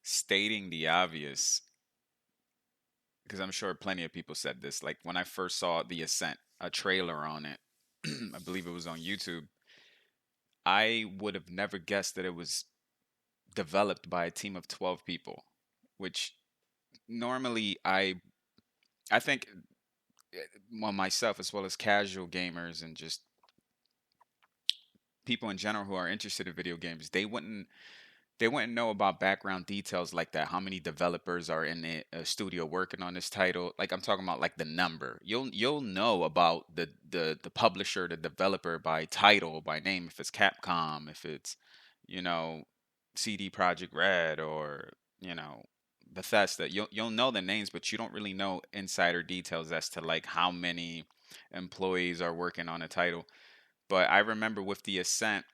stating the obvious, because I'm sure plenty of people said this. Like when I first saw The Ascent, a trailer on it, I believe it was on YouTube, I would have never guessed that it was developed by a team of 12 people, which normally I think well myself as well as casual gamers and just people in general who are interested in video games, they wouldn't know about background details like that. How many developers are in a studio working on this title? Like I'm talking about like the number. You'll know about the publisher, the developer by title, by name, if it's Capcom, if it's you know CD Project Red or you know Bethesda. You'll know the names, but you don't really know insider details as to like how many employees are working on a title. But I remember with the Ascent,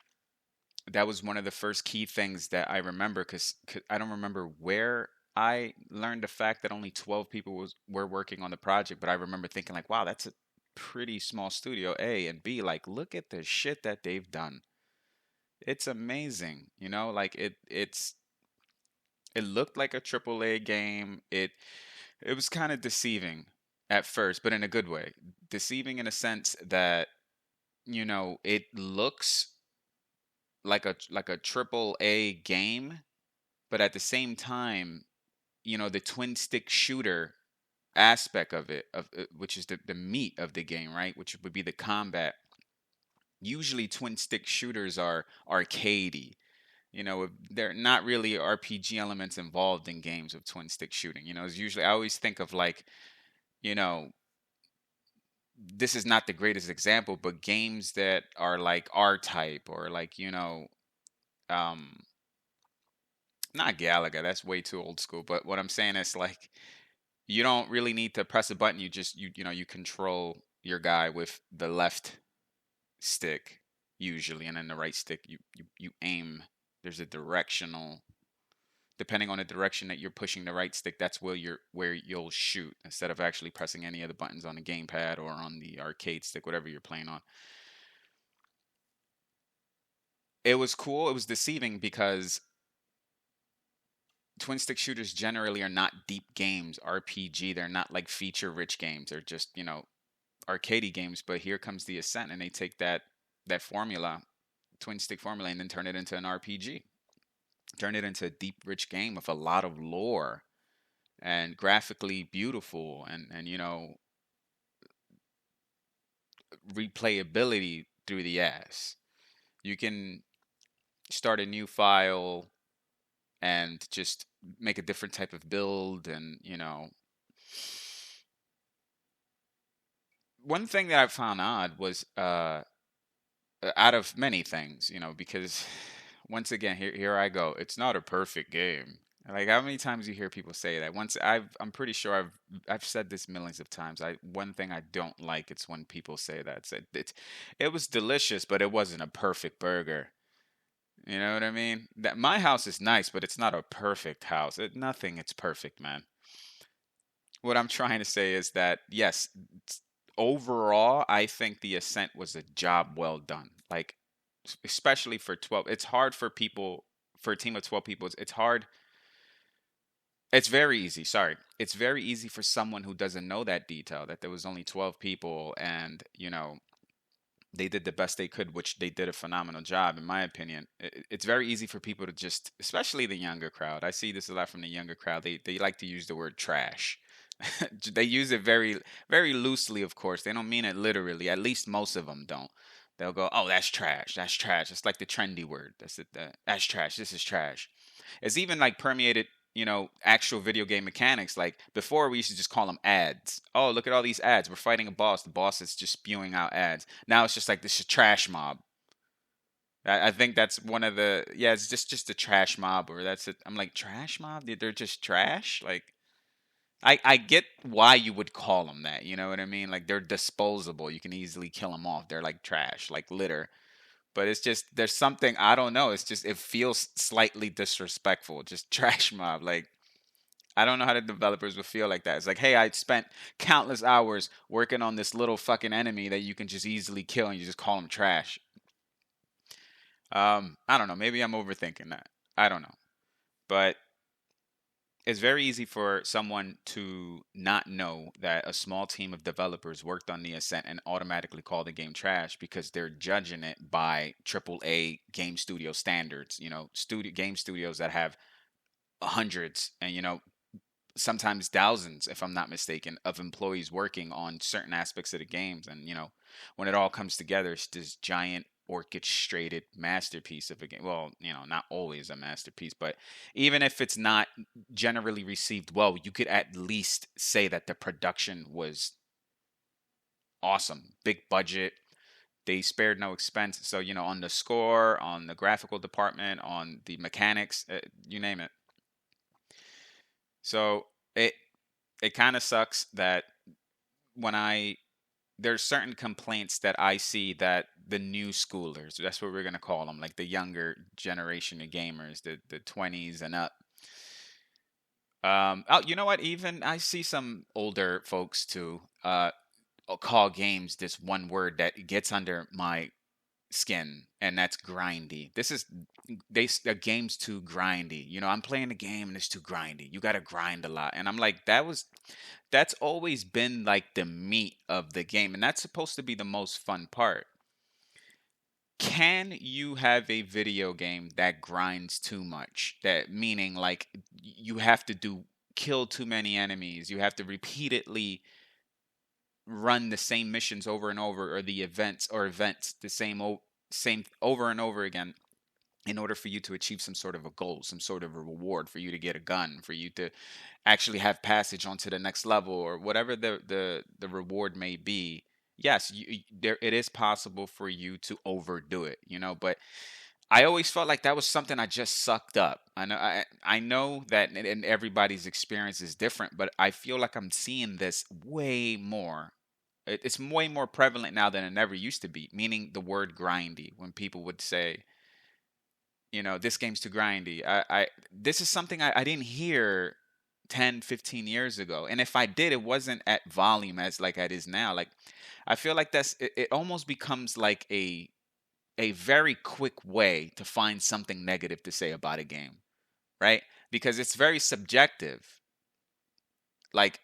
that was one of the first key things that I remember because I don't remember where I learned the fact that only 12 people were working on the project, but I remember thinking like, wow, that's a pretty small studio, A, and B, like look at the shit that they've done. It's amazing, like it looked like a AAA game. It was kind of deceiving at first, but in a good way. Deceiving in a sense that, it looks like a triple A game, but at the same time, the twin stick shooter aspect of it, which is the meat of the game, right? Which would be the combat. Usually, twin stick shooters are arcadey. They're not really RPG elements involved in games of twin stick shooting. It's usually I always think of like, you know, this is not the greatest example, but games that are like R type or like, um not Galaga, that's way too old school. But what I'm saying is like you don't really need to press a button. You just you control your guy with the left stick usually, and then the right stick you aim. There's a directional depending on the direction that you're pushing the right stick, that's where you'll shoot instead of actually pressing any of the buttons on the gamepad or on the arcade stick, whatever you're playing on. It was cool. It was deceiving because twin stick shooters generally are not deep games, RPG. They're not like feature rich games. They're just, arcadey games. But here comes the Ascent, and they take that formula, twin stick formula, and then turn it into an RPG. Turn it into a deep, rich game with a lot of lore and graphically beautiful, and replayability through the ass. You can start a new file and just make a different type of build, and one thing that I found odd was out of many things, because once again, here I go. It's not a perfect game. Like how many times you hear people say that? I'm pretty sure I've said this millions of times. One thing I don't like it's when people say that. It was delicious, but it wasn't a perfect burger. You know what I mean? That my house is nice, but it's not a perfect house. Nothing it's perfect, man. What I'm trying to say is that yes, overall, I think the Ascent was a job well done. Like especially for 12, it's hard for people for a team of 12 people. It's hard. It's very easy. Sorry, it's very easy for someone who doesn't know that detail that there was only 12 people, and they did the best they could, which they did a phenomenal job, in my opinion. It's very easy for people to just, especially the younger crowd. I see this a lot from the younger crowd. They like to use the word trash. They use it very very loosely, of course. They don't mean it literally. At least most of them don't. They'll go, "Oh, that's trash. That's trash." It's like the trendy word. That's it. That's trash. This is trash. It's even like permeated, actual video game mechanics. Like before, we used to just call them ads. Oh, look at all these ads. We're fighting a boss. The boss is just spewing out ads. Now it's just like this is trash mob. I think that's one of the yeah. It's just a trash mob, or that's it. I'm like trash mob. They're just trash. Like I get why you would call them that. You know what I mean? Like they're disposable. You can easily kill them off. They're like trash, like litter. But it's just there's something I don't know. It's just it feels slightly disrespectful. Just trash mob. Like I don't know how the developers would feel like that. It's like, hey, I spent countless hours working on this little fucking enemy that you can just easily kill, and you just call them trash. I don't know. Maybe I'm overthinking that. I don't know. But it's very easy for someone to not know that a small team of developers worked on the Ascent and automatically call the game trash because they're judging it by AAA game studio standards. Studio game studios that have hundreds and sometimes thousands, if I'm not mistaken, of employees working on certain aspects of the games. And when it all comes together, it's this giant orchestrated masterpiece of a game. Well, not always a masterpiece, but even if it's not generally received well, you could at least say that the production was awesome. Big budget. They spared no expense. So, on the score, on the graphical department, on the mechanics, you name it. So it kind of sucks that when I there's certain complaints that I see that the new schoolers, that's what we're gonna call them, like the younger generation of gamers, the 20s and up. Oh, you know what? Even I see some older folks too. Call games this one word that gets under my skin, and that's grindy. A game's too grindy. I'm playing a game and it's too grindy. You got to grind a lot, and I'm like, that's always been like the meat of the game, and that's supposed to be the most fun part. Can you have a video game that grinds too much? That meaning like you have to do kill too many enemies. You have to repeatedly run the same missions over and over, or the events the same over and over again, in order for you to achieve some sort of a goal, some sort of a reward, for you to get a gun, for you to actually have passage onto the next level, or whatever the reward may be. Yes, there it is possible for you to overdo it, but I always felt like that was something I just sucked up. I know that, and everybody's experience is different, but I feel like I'm seeing this way more. It's way more prevalent now than it ever used to be. Meaning the word grindy. When people would say, this game's too grindy. This is something I didn't hear 10, 15 years ago. And if I did, it wasn't at volume as like it is now. Like I feel like it almost becomes like a very quick way to find something negative to say about a game, right? Because it's very subjective. Like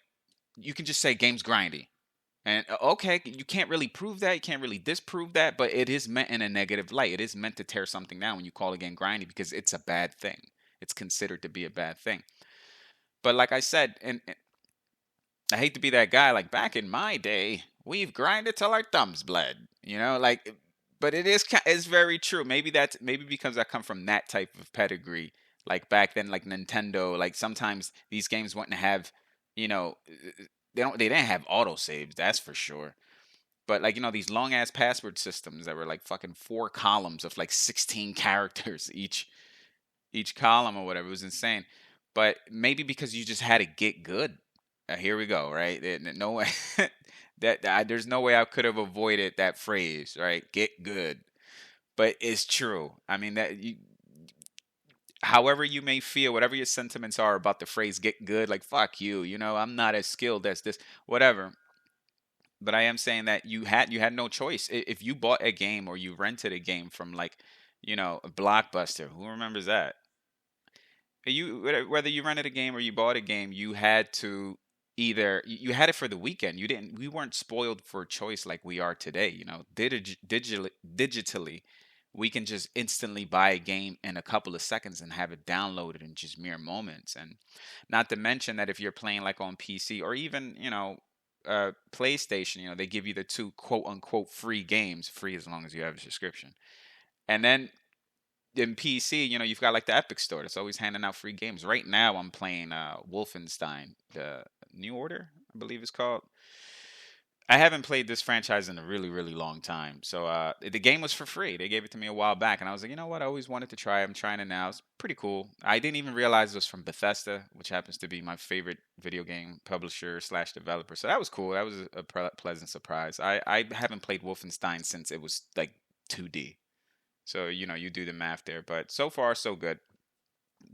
you can just say game's grindy. And okay, you can't really prove that, you can't really disprove that, but it is meant in a negative light. It is meant to tear something down when you call a game grindy, because it's a bad thing. It's considered to be a bad thing. But like I said, and I hate to be that guy, like back in my day, we've grinded till our thumbs bled, like, but it's very true. Maybe because I come from that type of pedigree. Like back then, like Nintendo, like sometimes these games wouldn't have, you know, they didn't have autosaves, that's for sure. But like, these long ass password systems that were like fucking 4 columns of like 16 characters each column or whatever. It was insane. But maybe because you just had to get good. Here we go, right? No way there's no way I could have avoided that phrase, right? Get good. But it's true. I mean, however you may feel, whatever your sentiments are about the phrase "get good," like fuck you. I'm not as skilled as this, whatever. But I am saying that you had no choice. If you bought a game or you rented a game from like, a Blockbuster, who remembers that? Whether you rented a game or you bought a game, you had to either you had it for the weekend. We weren't spoiled for choice like we are today. Digitally, we can just instantly buy a game in a couple of seconds and have it downloaded in just mere moments. And not to mention that if you're playing like on PC or even PlayStation, they give you the two quote unquote free games, free as long as you have a subscription. And then in PC, you've got like the Epic Store that's always handing out free games. Right now, I'm playing Wolfenstein, the New Order, I believe it's called. I haven't played this franchise in a really, really long time. So the game was for free. They gave it to me a while back, and I was like, you know what? I always wanted to try it. I'm trying it now. It's pretty cool. I didn't even realize it was from Bethesda, which happens to be my favorite video game publisher slash developer. So that was cool. That was a pleasant surprise. I haven't played Wolfenstein since it was like 2D. So, you do the math there. But so far, so good.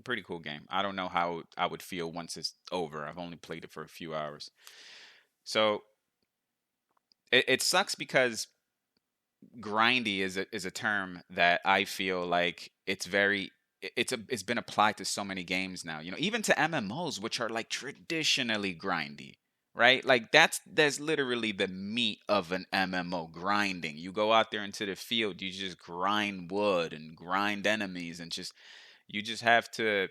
Pretty cool game. I don't know how I would feel once it's over. I've only played it for a few hours. So it sucks because grindy is a term that I feel like it's very it's been applied to so many games now. Even to MMOs, which are like traditionally grindy, right? Like that's literally the meat of an MMO, grinding. You go out there into the field, you just grind wood and grind enemies, and you just have to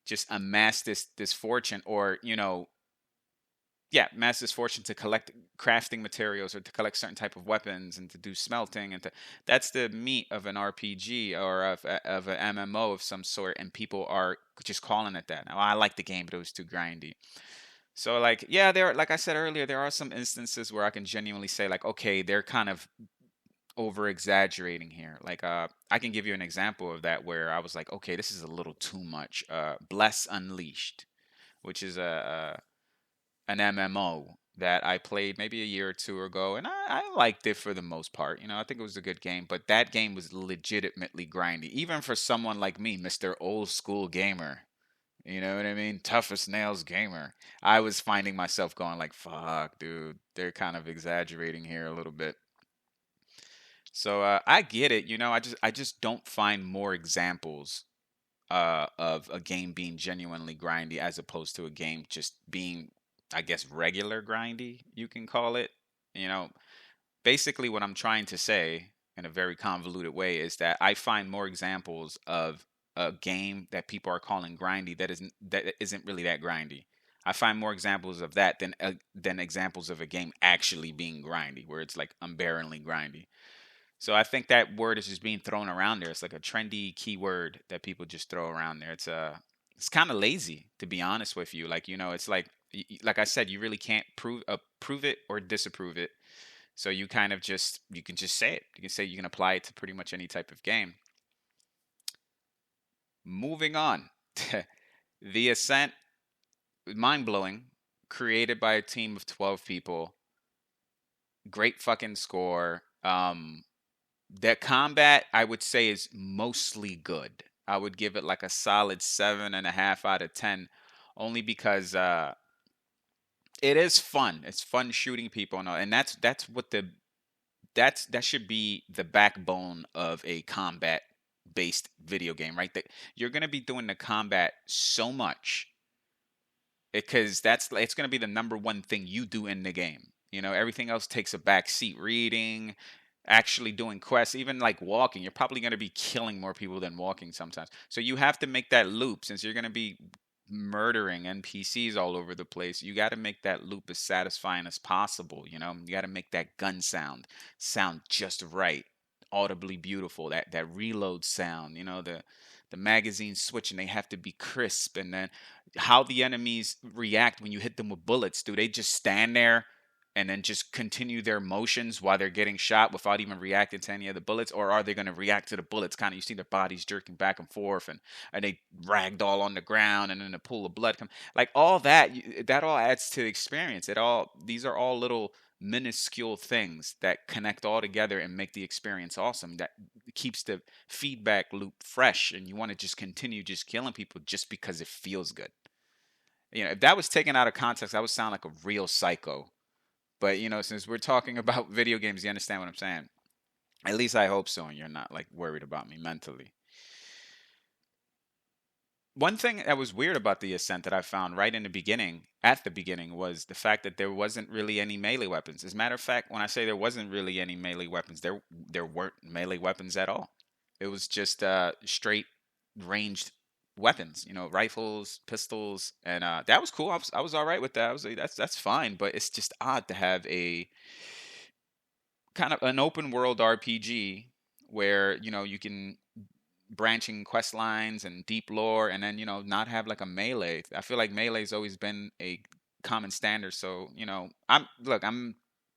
just amass this fortune, or yeah, amass this fortune to collect crafting materials, or to collect certain type of weapons, and to do smelting, and that's the meat of an RPG, or of an MMO of some sort, and people are just calling it that. Now, I like the game, but it was too grindy. So, like, yeah, like I said earlier, there are some instances where I can genuinely say, like, okay, they're kind of over exaggerating here. Like, I can give you an example of that where I was like, okay, this is a little too much. Bless Unleashed, which is an MMO that I played maybe a year or two ago, and I liked it for the most part. I think it was a good game, but that game was legitimately grindy, even for someone like me, Mr. Old School Gamer. You know what I mean? Tough as nails gamer. I was finding myself going like, "Fuck, dude, they're kind of exaggerating here a little bit." So I get it. I just don't find more examples of a game being genuinely grindy, as opposed to a game just being, I guess, regular grindy, you can call it. You know, Basically, what I'm trying to say in a very convoluted way is that I find more examples of a game that people are calling grindy that isn't really that grindy. I find more examples of that than examples of a game actually being grindy, where it's like unbearably grindy. So I think that word is just being thrown around there. It's like a trendy keyword that people just throw around there. It's kind of lazy, to be honest with you. Like, it's like I said, you really can't prove it or disapprove it. So you can just say it. You can say you can apply it to pretty much any type of game. Moving on. The Ascent, mind blowing, created by a team of 12 people. Great fucking score. The combat, I would say, is mostly good. I would give it like a solid 7.5 out of 10, only because it is fun. It's fun shooting people, and that should be the backbone of a combat based video game, right? That you're gonna be doing the combat so much, because it's going to be the number one thing you do in the game. Everything else takes a back seat. Reading, actually doing quests, even like walking, you're probably going to be killing more people than walking sometimes. So you have to make that loop, since you're going to be murdering NPCs all over the place. You got to make that loop as satisfying as possible. You got to make that gun sound just right, audibly beautiful. That reload sound. The magazine switch, and they have to be crisp. And then how the enemies react when you hit them with bullets. Do they just stand there and then just continue their motions while they're getting shot without even reacting to any of the bullets? Or are they going to react to the bullets? Kind of, you see their bodies jerking back and forth, and they ragdoll on the ground, and then a pool of blood come. Like, all that all adds to the experience. These are all little minuscule things that connect all together and make the experience awesome. That keeps the feedback loop fresh, and you want to just continue just killing people just because it feels good. If that was taken out of context, I would sound like a real psycho. But since we're talking about video games, you understand what I'm saying. At least I hope so, and you're not like worried about me mentally. One thing that was weird about the Ascent that I found right in the beginning, at the beginning, was the fact that there wasn't really any melee weapons. As a matter of fact, when I say there wasn't really any melee weapons, there weren't melee weapons at all. It was just straight ranged weapons, rifles, pistols, and that was cool. I was all right with that. I was like, that's fine, but it's just odd to have a kind of an open world RPG where you can branching quest lines and deep lore, and then not have like a melee. I feel like melee's always been a common standard. So I'm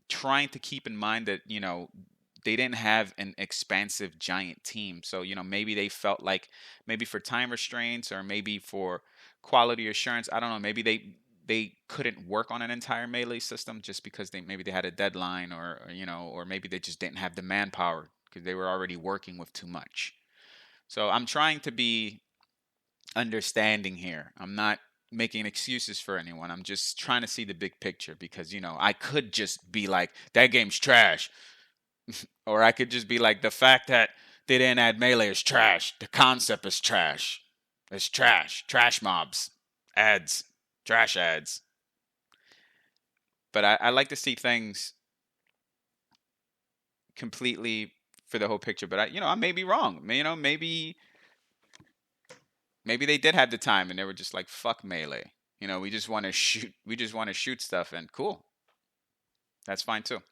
trying to keep in mind that they didn't have an expansive giant team. So maybe they felt like, maybe for time restraints, or maybe for quality assurance, I don't know, maybe they couldn't work on an entire melee system just because maybe they had a deadline, or maybe they just didn't have the manpower because they were already working with too much. So I'm trying to be understanding here. I'm not making excuses for anyone. I'm just trying to see the big picture, because I could just be like, that game's trash. Or I could just be like, the fact that They didn't add melee. It's trash. The concept is trash. It's trash. Trash mobs, ads, trash ads. But I like to see things completely for the whole picture. But I may be wrong. Maybe they did have the time and they were just like, fuck melee. We just want to shoot. We just want to shoot stuff, and cool. That's fine too.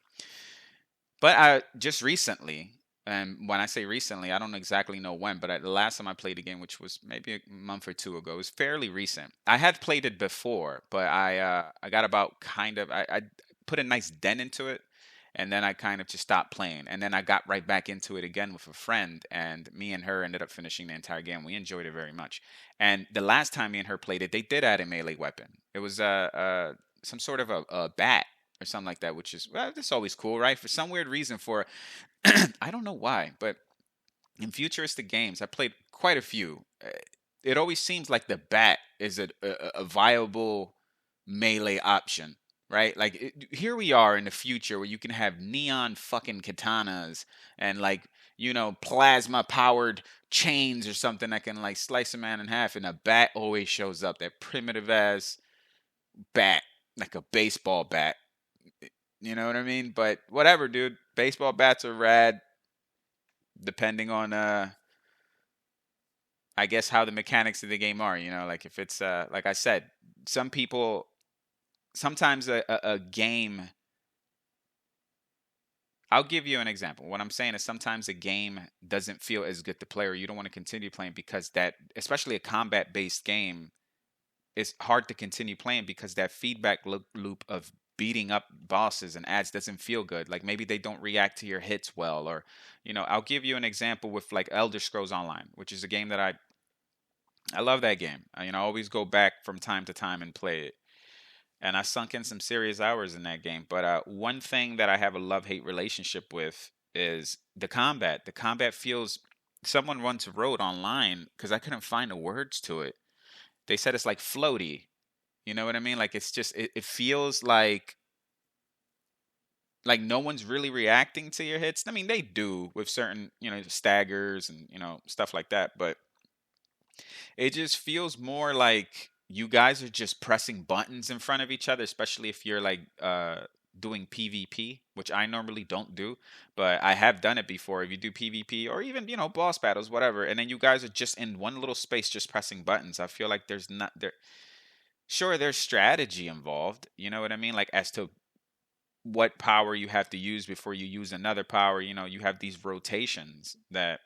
But just recently, and when I say recently, I don't exactly know when, but the last time I played a game, which was maybe a month or two ago, it was fairly recent. I had played it before, but I got about kind of I put a nice dent into it, and then I kind of just stopped playing, and then I got right back into it again with a friend, and me and her ended up finishing the entire game. We enjoyed it very much. And the last time me and her played it, they did add a melee weapon. It was some sort of a bat or something like that, which is, well, that's always cool, right? For some weird reason, for I don't know why, but in futuristic games, I played quite a few. It always seems like the bat is a viable melee option, right? Like here we are in the future where you can have neon fucking katanas and like plasma powered chains or something that can like slice a man in half, and a bat always shows up. That primitive ass bat, like a baseball bat. You know what I mean? But whatever, dude. Baseball bats are rad, depending on I guess how the mechanics of the game are. Like if it's like I said, some people sometimes a game. I'll give you an example. What I'm saying is sometimes a game doesn't feel as good to play, or you don't want to continue playing because that, especially a combat based game, it's hard to continue playing because that feedback loop of beating up bosses and ads doesn't feel good. Like maybe they don't react to your hits well, or I'll give you an example with like Elder Scrolls Online, which is a game that I love that game. I always go back from time to time and play it. And I sunk in some serious hours in that game. But one thing that I have a love-hate relationship with is the combat. The combat feels. Someone once wrote online because I couldn't find the words to it. They said it's like floaty. You know what I mean? Like it's just it feels like no one's really reacting to your hits. I mean, they do with certain, staggers and, stuff like that, but it just feels more like you guys are just pressing buttons in front of each other, especially if you're like doing PvP, which I normally don't do, but I have done it before. If you do PvP or even, boss battles, whatever, and then you guys are just in one little space just pressing buttons. I feel like there's not there sure there's strategy involved, you know what I mean? Like as to what power you have to use before you use another power. You have these rotations that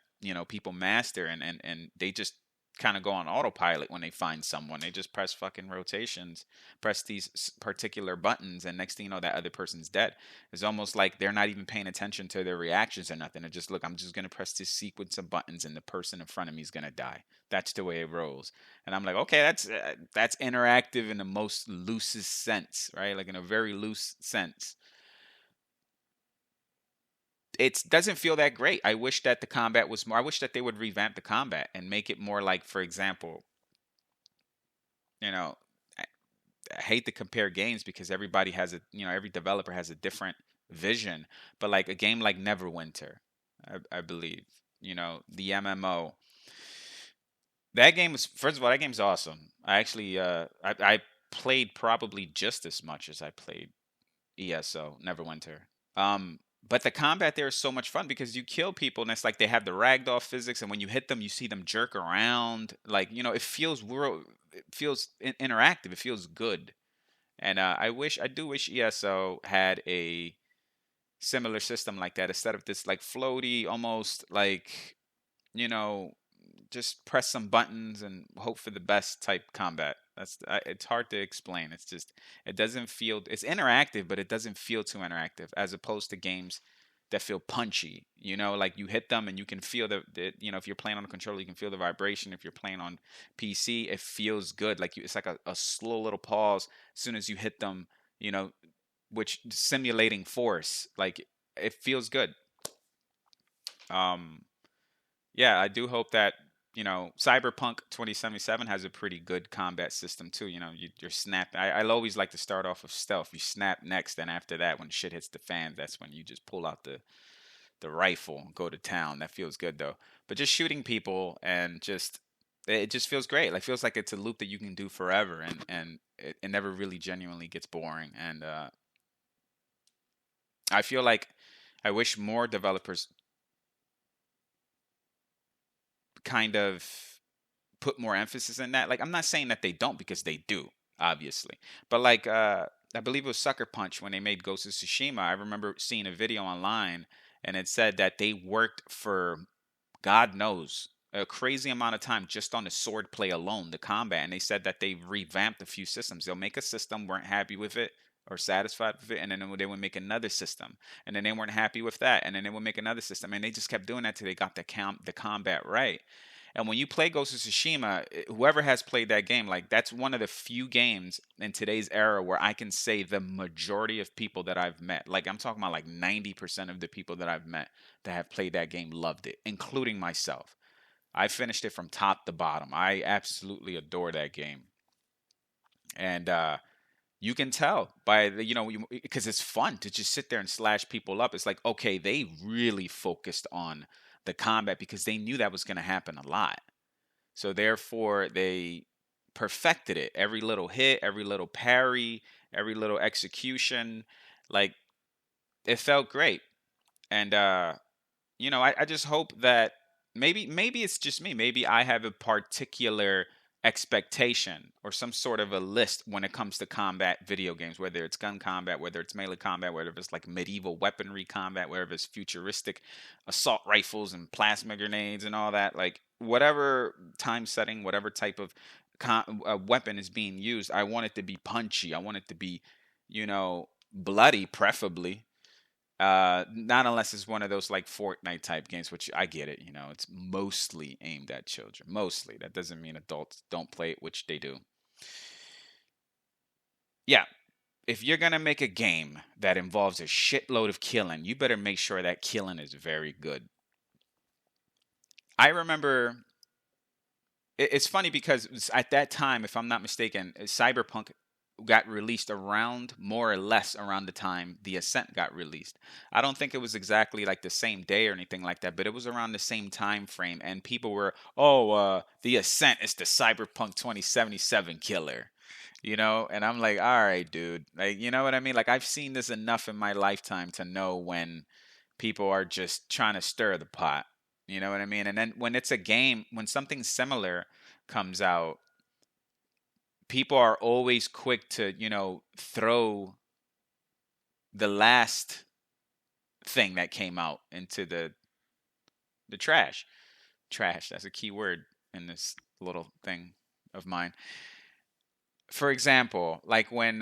people master, and they just kind of go on autopilot when they find someone. They just press fucking rotations, press these particular buttons, and next thing you know, that other person's dead. It's almost like they're not even paying attention to their reactions or nothing. They're just, look, I'm just gonna press this sequence of buttons and the person in front of me is gonna die. That's the way it rolls. And I'm like, okay, that's interactive in the most loosest sense, right? Like in a very loose sense. It doesn't feel that great. I wish that the combat was more. I wish that they would revamp the combat and make it more like, for example, you know, I, I hate to compare games because everybody has every developer has a different vision. But like a game like Neverwinter, I believe, the MMO. That game was, first of all, that game's awesome. I actually, I played probably just as much as I played ESO Neverwinter. But the combat there is so much fun because you kill people and it's like they have the ragdoll physics, and when you hit them, you see them jerk around. Like it feels it feels interactive. It feels good, and I do wish ESO had a similar system like that instead of this like floaty, almost like you know just press some buttons and hope for the best type combat. It's hard to explain. It's just it doesn't feel it's interactive, but it doesn't feel too interactive as opposed to games that feel punchy. Like you hit them and you can feel if you're playing on a controller, you can feel the vibration. If you're playing on PC, it feels good. Like it's like a slow little pause as soon as you hit them. Which simulating force, like it feels good. Um, yeah, I do hope that Cyberpunk 2077 has a pretty good combat system too. You're snap. I always like to start off with stealth. You snap next, and after that, when shit hits the fan, that's when you just pull out the the rifle, go to town. That feels good though. But just shooting people and just it just feels great. Like feels like it's a loop that you can do forever, and it never really genuinely gets boring. And I feel like I wish more developers kind of put more emphasis in that. Like I'm not saying that they don't because they do, obviously. But like I believe it was Sucker Punch when they made Ghost of Tsushima. I remember seeing a video online and it said that they worked for God knows a crazy amount of time just on the sword play alone, the combat. And they said that they revamped a few systems. They'll make a system, weren't happy with it or satisfied with it, and then they would make another system, and then they weren't happy with that, and then they would make another system, and they just kept doing that till they got the combat right. And when you play Ghost of Tsushima, whoever has played that game, like that's one of the few games in today's era where I can say the majority of people that I've met, like I'm talking about like 90% of the people that I've met that have played that game loved it, including myself. I finished it from top to bottom. I absolutely adore that game. And you can tell by the, because it's fun to just sit there and slash people up. It's like, okay, they really focused on the combat because they knew that was going to happen a lot. So therefore, they perfected it. Every little hit, every little parry, every little execution, like it felt great. And I just hope that maybe it's just me. Maybe I have a particular expectation or some sort of a list when it comes to combat video games, whether it's gun combat, whether it's melee combat, whether it's like medieval weaponry combat, whether it's futuristic assault rifles and plasma grenades and all that. Like whatever time setting, whatever type of weapon is being used, I want it to be punchy. I want it to be, bloody, preferably. Not unless it's one of those like Fortnite type games, which I get it. It's mostly aimed at children. Mostly. That doesn't mean adults don't play it, which they do. Yeah. If you're going to make a game that involves a shitload of killing, you better make sure that killing is very good. I remember it's funny because at that time, if I'm not mistaken, Cyberpunk got released around more or less around the time the Ascent got released. I don't think it was exactly like the same day or anything like that, but it was around the same time frame. And people were, the Ascent is the Cyberpunk 2077 killer. And I'm like, all right, dude. Like, you know what I mean? Like, I've seen this enough in my lifetime to know when people are just trying to stir the pot. You know what I mean? And then when it's a game, when something similar comes out, people are always quick to, throw the last thing that came out into the trash. Trash, that's a key word in this little thing of mine. For example, like when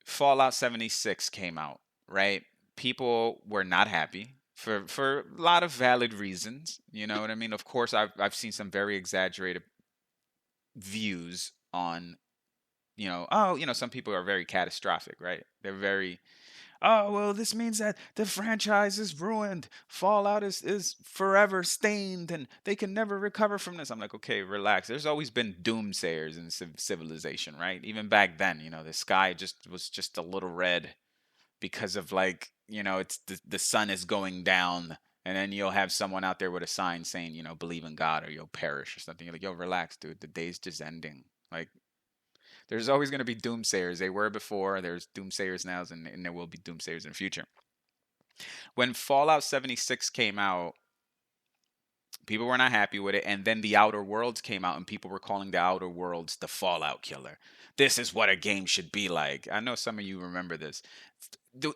Fallout 76 came out, right? People were not happy for a lot of valid reasons. You know what I mean? Of course, I've seen some very exaggerated views on, some people are very catastrophic, right? They're very, oh, well, this means that the franchise is ruined. Fallout is forever stained and they can never recover from this. I'm like, okay, relax. There's always been doomsayers in civilization, right? Even back then, the sky was just a little red because of like, it's the sun is going down. And then you'll have someone out there with a sign saying, believe in God or you'll perish or something. You're like, yo, relax, dude. The day's just ending. Like, there's always going to be doomsayers. They were before. There's doomsayers now, and there will be doomsayers in the future. When Fallout 76 came out, people were not happy with it. And then the Outer Worlds came out, and people were calling the Outer Worlds the Fallout killer. This is what a game should be like. I know some of you remember this.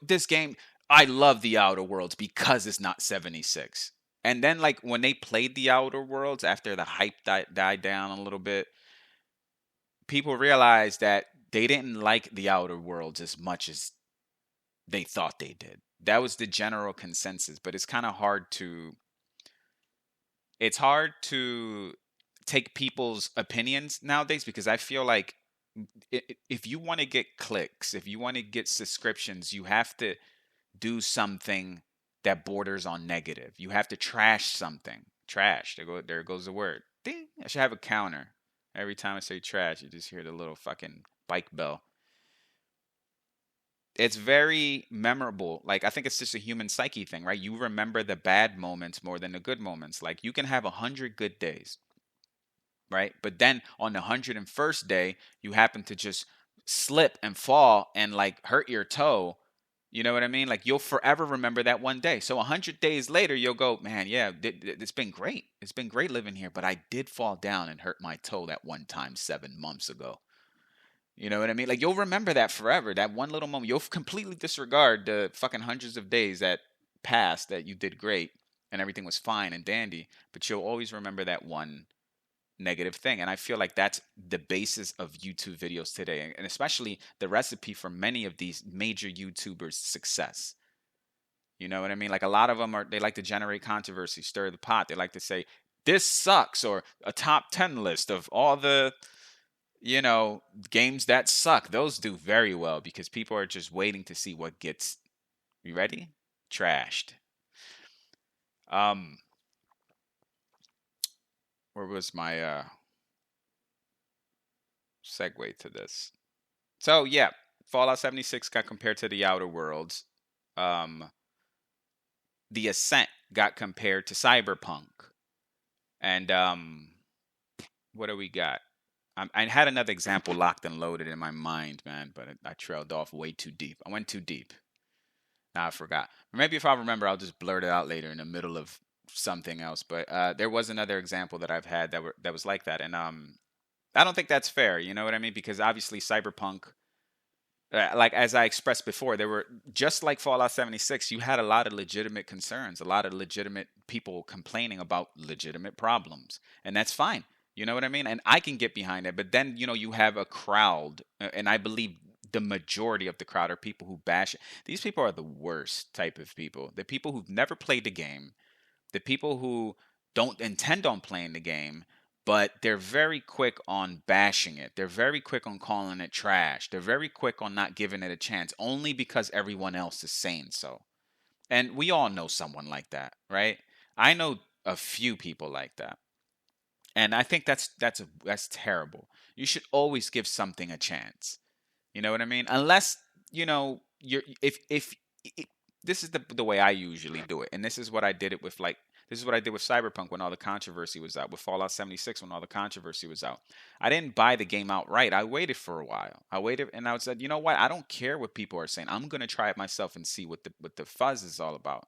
This game, I love the Outer Worlds because it's not 76. And then, like, when they played the Outer Worlds after the hype died down a little bit, people realized that they didn't like the Outer Worlds as much as they thought they did. That was the general consensus, but it's hard to take people's opinions nowadays because I feel like if you want to get clicks, if you want to get subscriptions, you have to do something that borders on negative. You have to trash something. Trash. There goes the word. Ding. I should have a counter. Every time I say trash, you just hear the little fucking bike bell. it's very memorable. Like, I think it's just a human psyche thing, right? You remember the bad moments more than the good moments. Like, you can have 100 good days, right? But then on the 101st day, you happen to just slip and fall and like hurt your toe. You know what I mean? Like, you'll forever remember that one day. So 100 days later, you'll go, man, yeah, it's been great. It's been great living here, but I did fall down and hurt my toe that one time 7 months ago. You know what I mean? Like, you'll remember that forever. That one little moment. You'll completely disregard the fucking hundreds of days that passed that you did great and everything was fine and dandy, but you'll always remember that one negative thing. And I feel like that's the basis of YouTube videos today, and especially the recipe for many of these major YouTubers' success. You know what I mean? Like, a lot of them they like to generate controversy, stir the pot. They like to say this sucks, or a top 10 list of all the, you know, games that suck. Those do very well because people are just waiting to see what gets, you ready? Trashed. Um where was my segue to this? So yeah, Fallout 76 got compared to the Outer Worlds. Um, the Ascent got compared to Cyberpunk. And what do we got? I had another example locked and loaded in my mind, man, but I trailed off way too deep. I went too deep. Now I forgot. Maybe if I remember, I'll just blurt it out later in the middle of something else. But there was another example that I've had that was like that, and I don't think that's fair. You know what I mean? Because obviously Cyberpunk, like as I expressed before, there were, just like Fallout 76, you had a lot of legitimate concerns, a lot of legitimate people complaining about legitimate problems, and that's fine. You know what I mean? And I can get behind it. But then, you have a crowd, and I believe the majority of the crowd are people who bash it. These people are the worst type of people. The people who've never played the game, the people who don't intend on playing the game, but they're very quick on bashing it. They're very quick on calling it trash. They're very quick on not giving it a chance only because everyone else is saying so. And we all know someone like that, right? I know a few people like that. And I think that's terrible. You should always give something a chance. You know what I mean? Unless, you're if this is the way I usually do it. And this is what I did it with, like, this is what I did with Cyberpunk when all the controversy was out, with Fallout 76 when all the controversy was out. I didn't buy the game outright. I waited for a while. I waited and I said, you know what? I don't care what people are saying. I'm gonna try it myself and see what the fuzz is all about.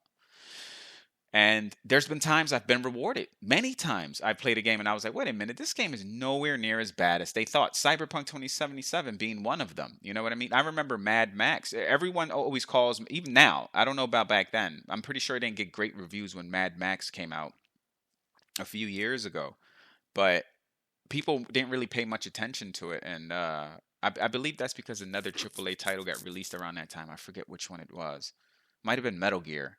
And there's been times I've been rewarded. Many times I played a game and I was like, wait a minute, this game is nowhere near as bad as they thought. Cyberpunk 2077 being one of them. You know what I mean? I remember Mad Max. Everyone always calls, even now, I don't know about back then. I'm pretty sure it didn't get great reviews when Mad Max came out a few years ago. But people didn't really pay much attention to it. And I believe that's because another AAA title got released around that time. I forget which one it was. Might have been Metal Gear,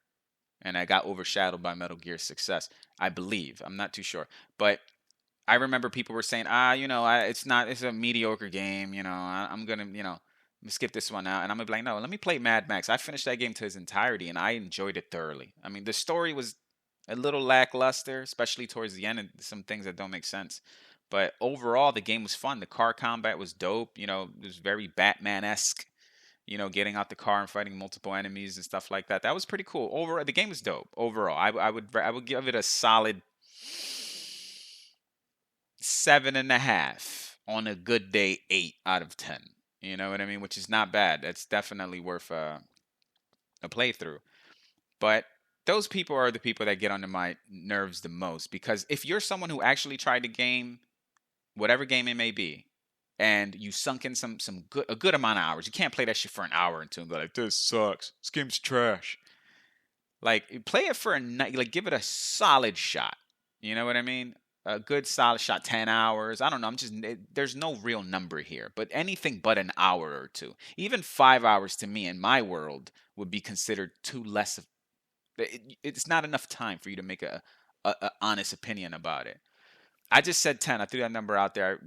and I got overshadowed by Metal Gear's success. I believe. I'm not too sure, but I remember people were saying, it's a mediocre game. I'm gonna, skip this one out, and I'm gonna be like, no, let me play Mad Max. I finished that game to its entirety, and I enjoyed it thoroughly. I mean, the story was a little lackluster, especially towards the end, and some things that don't make sense. But overall, the game was fun. The car combat was dope. It was very Batman esque, getting out the car and fighting multiple enemies and stuff like that. That was pretty cool. Overall, the game was dope. Overall, I would give it a solid 7.5. On a good day, 8 out of 10. You know what I mean? Which is not bad. That's definitely worth a playthrough. But those people are the people that get under my nerves the most, because if you're someone who actually tried the game, whatever game it may be, and you sunk in a good amount of hours. You can't play that shit for an hour or two and go like, this sucks. This game's trash. Like, play it for a night. Like, give it a solid shot. You know what I mean? A good solid shot, 10 hours. I don't know. There's no real number here, but anything but an hour or two. Even 5 hours to me in my world would be considered too less of. It's not enough time for you to make a honest opinion about it. I just said 10. I threw that number out there.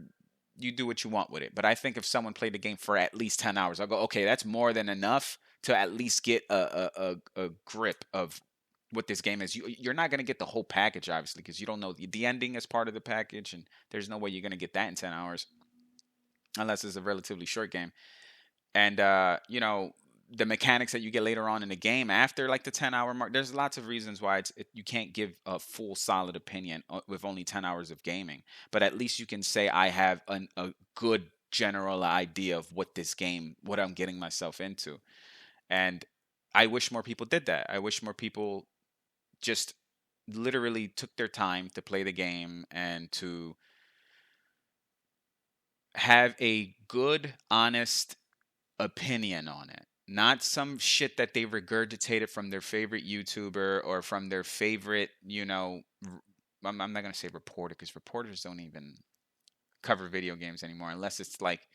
You do what you want with it. But I think if someone played the game for at least 10 hours, I'll go, okay, that's more than enough to at least get a grip of what this game is. You're not going to get the whole package, obviously, because you don't know the ending is part of the package, and there's no way you're going to get that in 10 hours unless it's a relatively short game. And, the mechanics that you get later on in the game after like the 10-hour mark. There's lots of reasons why you can't give a full solid opinion with only 10 hours of gaming, but at least you can say I have a good general idea of what I'm getting myself into. And I wish more people did that. I wish more people just literally took their time to play the game and to have a good, honest opinion on it. Not some shit that they regurgitated from their favorite YouTuber or from their favorite, I'm not going to say reporter because reporters don't even cover video games anymore unless it's like,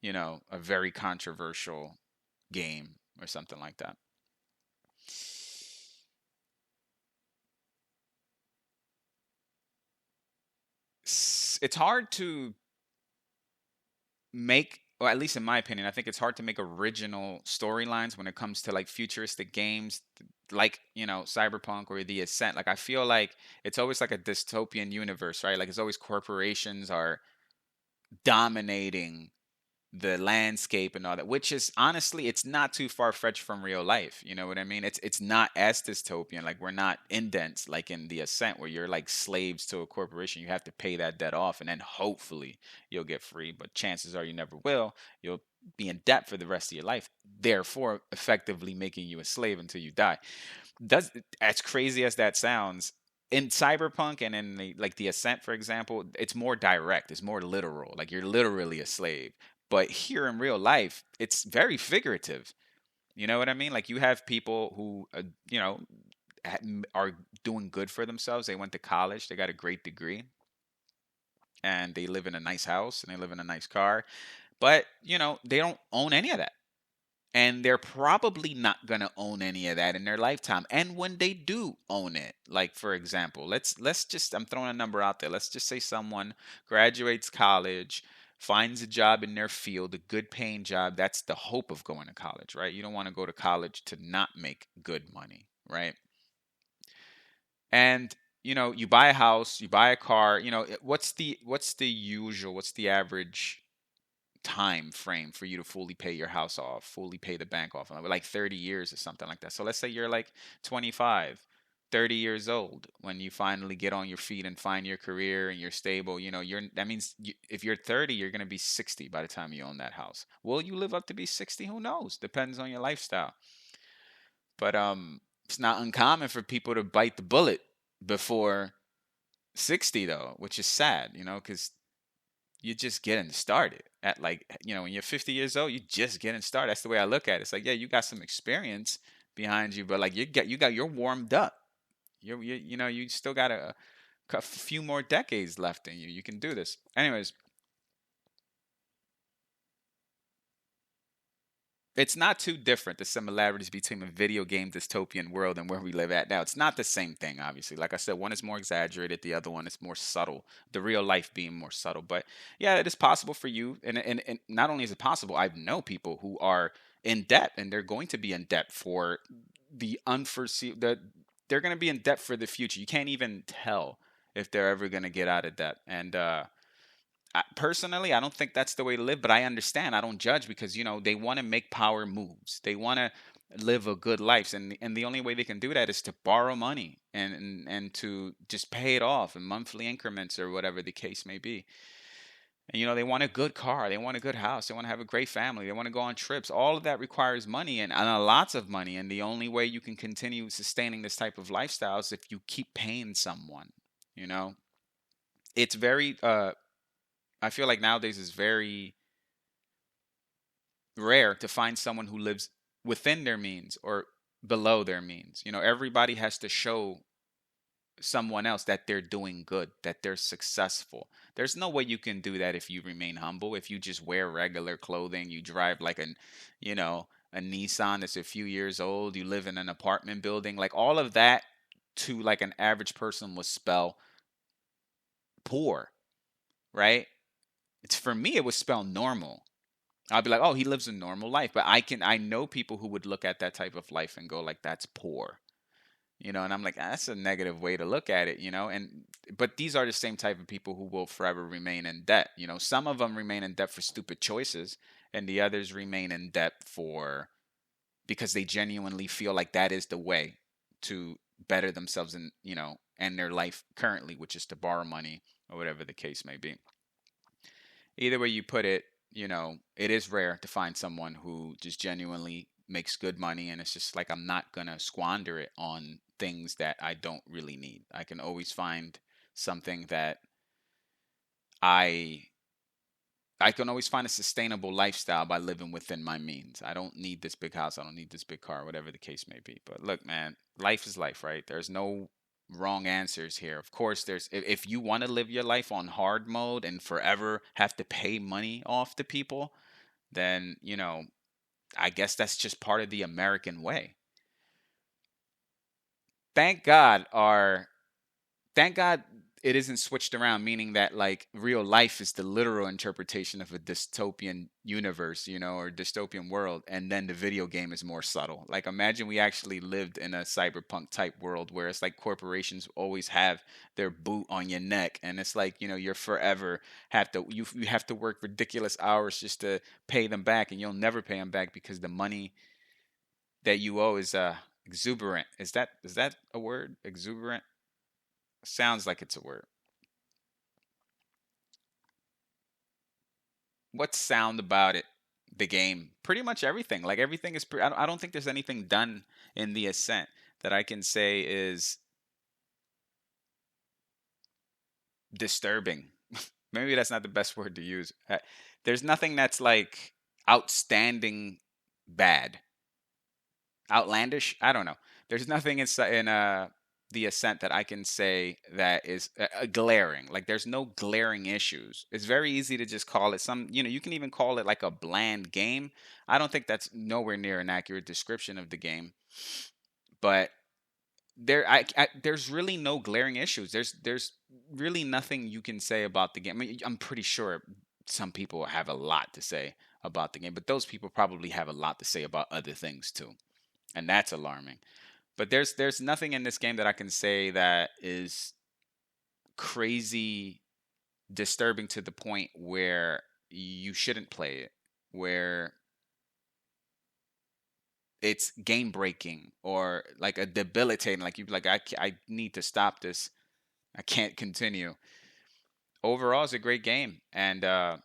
a very controversial game or something like that. It's hard to make, or at least in my opinion, I think it's hard to make original storylines when it comes to like futuristic games like, Cyberpunk or the Ascent. Like I feel like it's always like a dystopian universe, right? Like it's always corporations are dominating the landscape and all that, which is honestly, it's not too far fetched from real life. You know what I mean? It's not as dystopian. Like we're not indents like in the Ascent where you're like slaves to a corporation. You have to pay that debt off, and then hopefully you'll get free. But chances are you never will. You'll be in debt for the rest of your life, therefore effectively making you a slave until you die. Does As crazy as that sounds, in Cyberpunk and in the Ascent, for example, it's more direct. It's more literal. Like you're literally a slave. But here in real life, it's very figurative. You know what I mean? Like you have people who, are doing good for themselves. They went to college, they got a great degree, and they live in a nice house and they live in a nice car. But, they don't own any of that. And they're probably not going to own any of that in their lifetime. And when they do own it, like for example, let's just, I'm throwing a number out there. Let's just say someone graduates college, finds a job in their field, a good paying job. That's the hope of going to college, right? You don't want to go to college to not make good money, right? And you buy a house, you buy a car. What's the average time frame for you to fully pay your house off, fully pay the bank off, like 30 years or something like that. So let's say you're like 25, 30 years old when you finally get on your feet and find your career and you're stable. That means if you're 30, you're going to be 60 by the time you own that house. Will you live up to be 60? Who knows? Depends on your lifestyle. But it's not uncommon for people to bite the bullet before 60 though, which is sad, because you're just getting started at like, when you're 50 years old, you're just getting started. That's the way I look at it. It's like, yeah, you got some experience behind you, but like you're warmed up. You still got a few more decades left in you. You can do this. Anyways, it's not too different, the similarities between a video game dystopian world and where we live at now. It's not the same thing, obviously. Like I said, one is more exaggerated, the other one is more subtle, the real life being more subtle. But yeah, it is possible for you. And not only is it possible, I know people who are in debt and they're going to be in debt for the unforeseen, they're going to be in debt for the future. You can't even tell if they're ever going to get out of debt. And, personally, I don't think that's the way to live, but I understand. I don't judge because they want to make power moves. They want to live a good life, and the only way they can do that is to borrow money and to just pay it off in monthly increments or whatever the case may be. And they want a good car, they want a good house, they want to have a great family, they want to go on trips. All of that requires money and lots of money. And the only way you can continue sustaining this type of lifestyle is if you keep paying someone. You know, it's very I feel like nowadays is very rare to find someone who lives within their means or below their means. Everybody has to show someone else that they're doing good, that they're successful. There's no way you can do that if you remain humble, if you just wear regular clothing, you drive like a Nissan that's a few years old, you live in an apartment building, like all of that to like an average person would spell poor, right? It's for me it would spell normal. I'll be like, oh, he lives a normal life. But I know people who would look at that type of life and go like, that's poor. And I'm like, that's a negative way to look at it. But these are the same type of people who will forever remain in debt. Some of them remain in debt for stupid choices, and the others remain in debt for because they genuinely feel like that is the way to better themselves in, and their life currently, which is to borrow money or whatever the case may be. Either way you put it, it is rare to find someone who just genuinely makes good money, and it's just like, I'm not going to squander it on things that I don't really need. I can always find something that I I can always find a sustainable lifestyle by living within my means. I don't need this big house. I don't need this big car, whatever the case may be. But look, man, life is life, right? There's no wrong answers here. Of course, if you want to live your life on hard mode and forever have to pay money off to people, then, I guess that's just part of the American way. Thank God our thank God it isn't switched around, meaning that like real life is the literal interpretation of a dystopian universe, or dystopian world, and then the video game is more subtle. Like, imagine we actually lived in a cyberpunk type world where it's like corporations always have their boot on your neck, and it's like, you're forever you have to work ridiculous hours just to pay them back, and you'll never pay them back because the money that you owe is exuberant. Is that a word? Exuberant? Sounds like it's a word. What's sound about it? The game, pretty much everything. Like, everything is. I don't think there's anything done in the Ascent that I can say is disturbing. Maybe that's not the best word to use. There's nothing that's like outstanding bad, outlandish. I don't know. There's nothing in the Ascent that I can say that is glaring. Like, there's no glaring issues. It's very easy to just call it some. You can even call it like a bland game. I don't think that's nowhere near an accurate description of the game. But there's really no glaring issues. There's really nothing you can say about the game. I mean, I'm pretty sure some people have a lot to say about the game, but those people probably have a lot to say about other things too, and that's alarming. But there's nothing in this game that I can say that is crazy disturbing to the point where you shouldn't play it, where it's game breaking or like a debilitating, like you like, I need to stop this. I can't continue. Overall, it's a great game, and I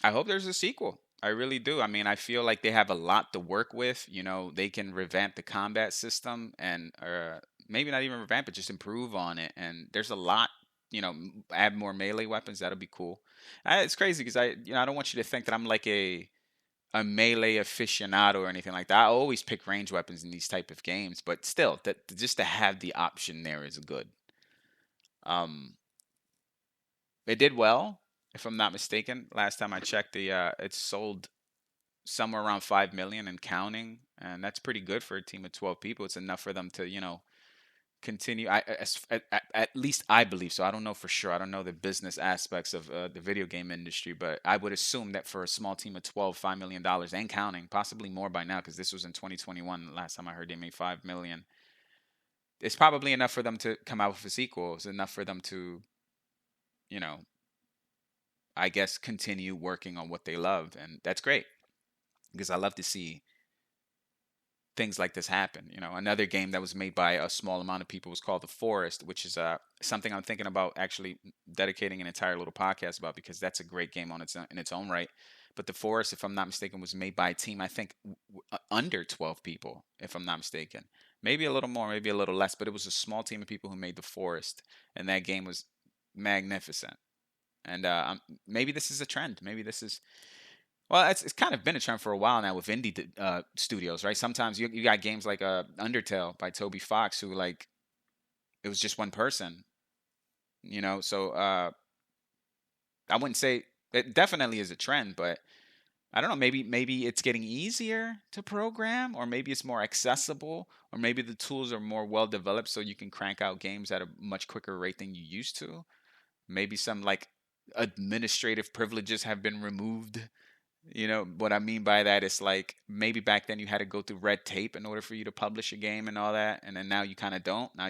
hope there's a sequel. I really do. I mean, I feel like they have a lot to work with. They can revamp the combat system, and maybe not even revamp it, just improve on it. And there's a lot. Add more melee weapons. That'll be cool. It's crazy because I don't want you to think that I'm like a melee aficionado or anything like that. I always pick range weapons in these type of games, but still, that just to have the option there is good. Um, it did well, if I'm not mistaken. Last time I checked, it sold somewhere around 5 million and counting, and that's pretty good for a team of 12 people. It's enough for them to continue. At least I believe so. I don't know for sure. I don't know the business aspects of the video game industry, but I would assume that for a small team of 12, $5 million and counting, possibly more by now, because this was in 2021. Last time I heard, they made 5 million. It's probably enough for them to come out with a sequel. It's enough for them to, you know, I guess, continue working on what they love, and that's great because I love to see things like this happen. Another game that was made by a small amount of people was called The Forest, which is something I'm thinking about actually dedicating an entire little podcast about, because that's a great game in its own right. But The Forest, if I'm not mistaken, was made by a team, I think, under 12 people, if I'm not mistaken. Maybe a little more, maybe a little less, but it was a small team of people who made The Forest, and that game was magnificent. And maybe this is a trend. Maybe this is, well, it's kind of been a trend for a while now with indie studios, right? Sometimes you got games like Undertale by Toby Fox, who, like, it was just one person, So I wouldn't say it definitely is a trend, but I don't know. Maybe it's getting easier to program, or maybe it's more accessible, or maybe the tools are more well developed, so you can crank out games at a much quicker rate than you used to. Maybe some like administrative privileges have been removed. What I mean by that is, like, maybe back then you had to go through red tape in order for you to publish a game and all that, and then now you kind of don't. Now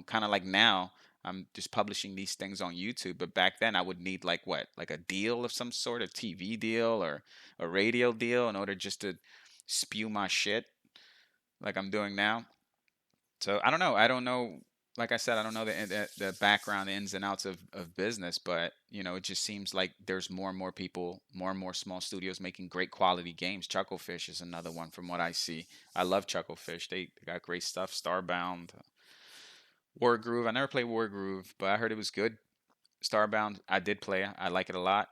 kind of like now I'm just publishing these things on YouTube, but back then I would need, like, what, like a deal of some sort, a TV deal or a radio deal, in order just to spew my shit like I'm doing now. So I don't know. I don't know. Like I said, I don't know the background, the ins and outs of business, but it just seems like there's more and more people, more and more small studios making great quality games. Chucklefish is another one from what I see. I love Chucklefish. They got great stuff. Starbound, Wargroove. I never played Wargroove, but I heard it was good. Starbound, I did play. I like it a lot.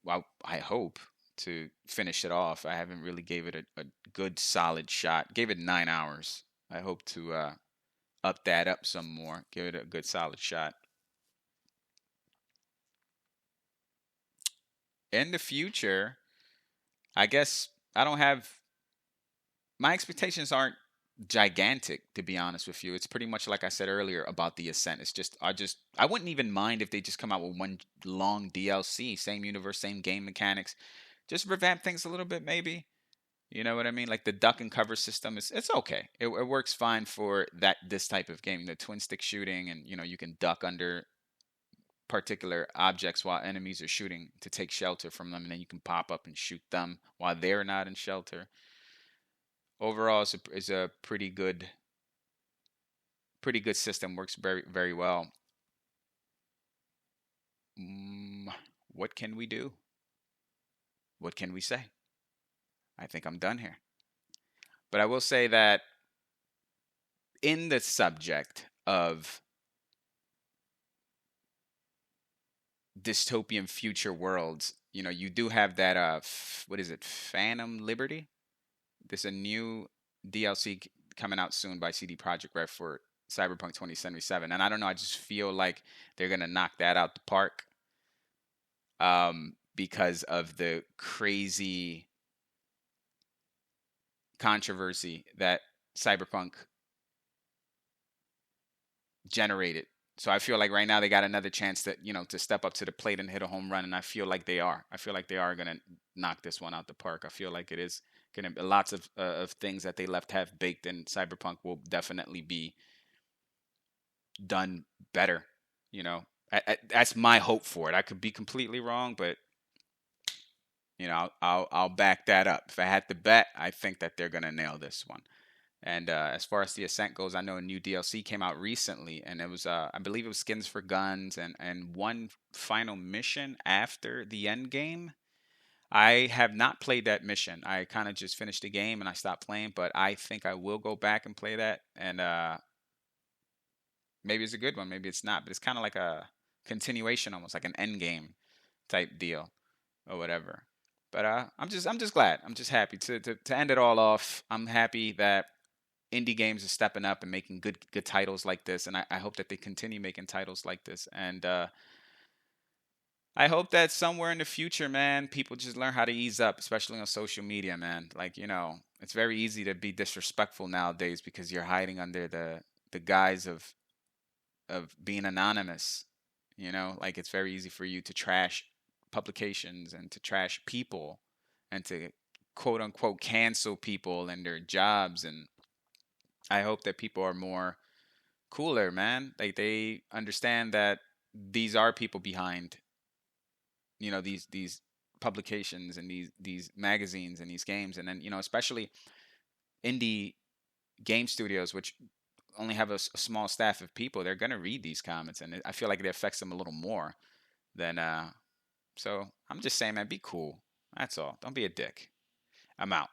Well, I hope to finish it off. I haven't really gave it a good solid shot. Gave it 9 hours. I hope to up that up some more. Give it a good solid shot. In the future, I guess I don't have my expectations aren't gigantic, to be honest with you. It's pretty much like I said earlier about the Ascent. It's just I wouldn't even mind if they just come out with one long DLC, same universe, same game mechanics. Just revamp things a little bit maybe. You know what I mean? Like the duck and cover system is it's okay. It works fine for this type of game. The twin stick shooting and you can duck under particular objects while enemies are shooting to take shelter from them, and then you can pop up and shoot them while they're not in shelter. Overall, it's a pretty good system. Works very very well. Mm, what can we do? What can we say? I think I'm done here. But I will say that in the subject of dystopian future worlds, you do have that what is it? Phantom Liberty? There's a new DLC coming out soon by CD Projekt Red for Cyberpunk 2077, and I don't know. I just feel like they're gonna knock that out the park, because of the crazy controversy that Cyberpunk generated. So I feel like right now they got another chance to step up to the plate and hit a home run, and I feel like they are. I feel like they are gonna knock this one out the park. I feel like it is gonna be lots of things that they left half baked in Cyberpunk will definitely be done better. You know, that's my hope for it. I could be completely wrong, but I'll back that up. If I had to bet, I think that they're gonna nail this one. And as far as the Ascent goes, I know a new DLC came out recently, and it was I believe it was skins for guns and one final mission after the end game. I have not played that mission. I kind of just finished the game and I stopped playing, but I think I will go back and play that. And maybe it's a good one, maybe it's not, but it's kind of like a continuation, almost like an end game type deal or whatever. But I'm just glad. I'm just happy to end it all off. I'm happy that indie games are stepping up and making good titles like this, and I hope that they continue making titles like this. And I hope that somewhere in the future, man, people just learn how to ease up, especially on social media, man. Like it's very easy to be disrespectful nowadays because you're hiding under the guise of being anonymous. Like it's very easy for you to trash publications and to trash people and to quote unquote cancel people and their jobs. And I hope that people are more cooler, man. Like they understand that these are people behind, these publications and these magazines and these games, and then especially indie game studios, which only have a small staff of people. They're gonna read these comments, and I feel like it affects them a little more than. So I'm just saying, man, be cool. That's all. Don't be a dick. I'm out.